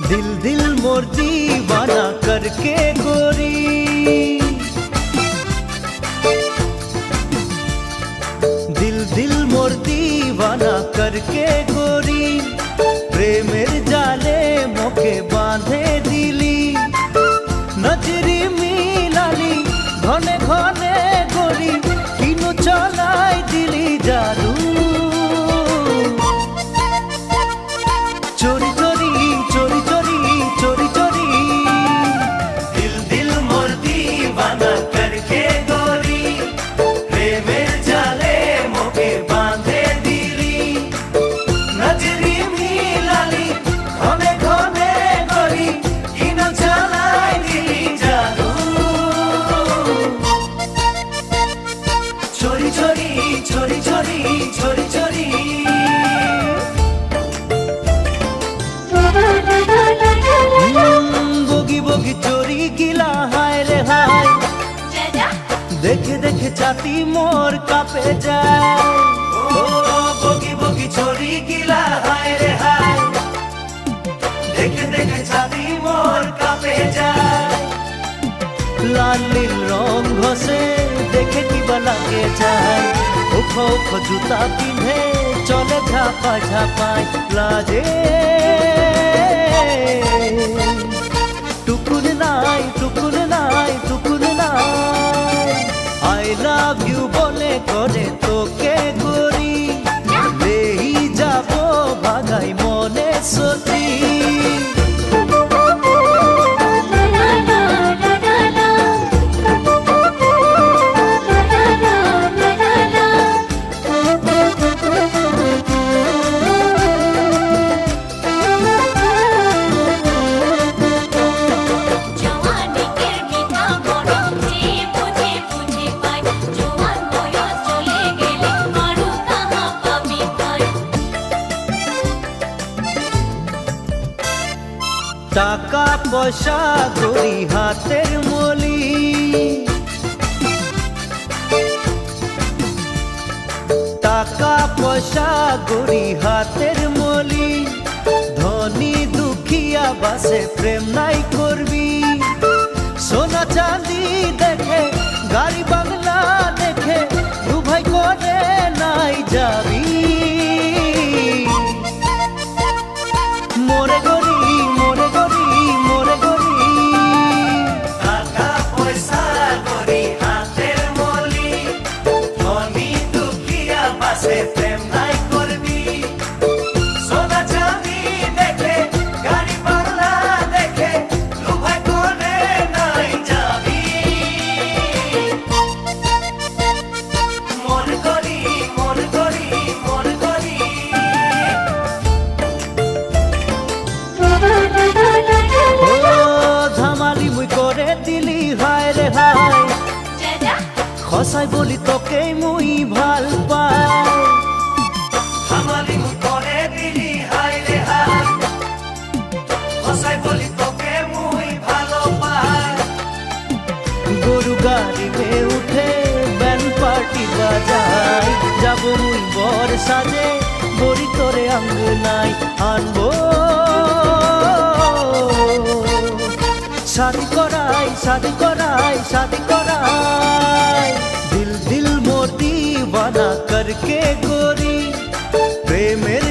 दिल दिल मोर दीवाना करके गोरी, दिल दिल मोर दीवाना करके गोरी, प्रेमेर जाले मोके बांधे दिली, नजरी मिलाली घने घने गोरी, किनु चलाई दिली जादू, चोरी चोरी चोरी चोरी चोरी चोरी, दिल दिल मोर दीवाना करके गोरी, प्रेमेर जाले मोके बांधे दिली, नजरी मिलाली घने घने गोरी, किनु चलाई दिली जादू, चोरी चोरी चोरी चोरी चोरी चोरी। बोगी बोगी चोरी गिला हाय रे हाय, देखे देखे छाती मोर कापे जाए, ओ बोगी बोगी चोरी गिला हाय रे हाय, देखे देखे छाती मोर कापे जाए, लाल নীল রং ঘষে দেখে কিবা লাগে যায়, ওখো ওখো জুতা পিন্ধে চলে ঝাপা ঝাপায় লাজে, টুকুর নাই টুকুর নাই টুকুর নাই, আই লাভ ইউ বলে করে তোকে গরি, দেই যাব ভাগাই মনে সতি, টাকা পয়সা গড়ি হাতের মলি, টাকা পয়সা গড়ি হাতের মলি, ধনী দুঃখিয়া বাসে প্রেম নাই করবি, সোনা চাঁদি দেখে গাড়ি বাংলা দেখে দুভাই করে নাই যাবি, মোরে গরি মোরে গরি মোরে গরি, টাকা পয়সা গড়ি হাতের মলি, ধনী দুঃখিয়া বাসে প্রেম নাই করবি, সোনা চাঁদি দেখে গাড়ি বাংলা দেখে দুভাই করে নাই যাবি, মন করি মন করি মন করি। ধামালি মুই করে দিলি হায় রে হায়, খসাই বলি তোকে মুই ভাল পাই, ধামালি মুই করে দিলি হায় রে হায়, খসাই বলি তোকে মুই ভালো পাই, গরু গাড়ি বে উঠে ব্যান্ড পার্টি বাজাই, যাব মুই বর সাজে বড়ি তোরে আঙ্গনাই আনবো, शादी कराई शादी कराई शादी कराई, दिल दिल मोर दीवाना करके गोरी, प्रेमेर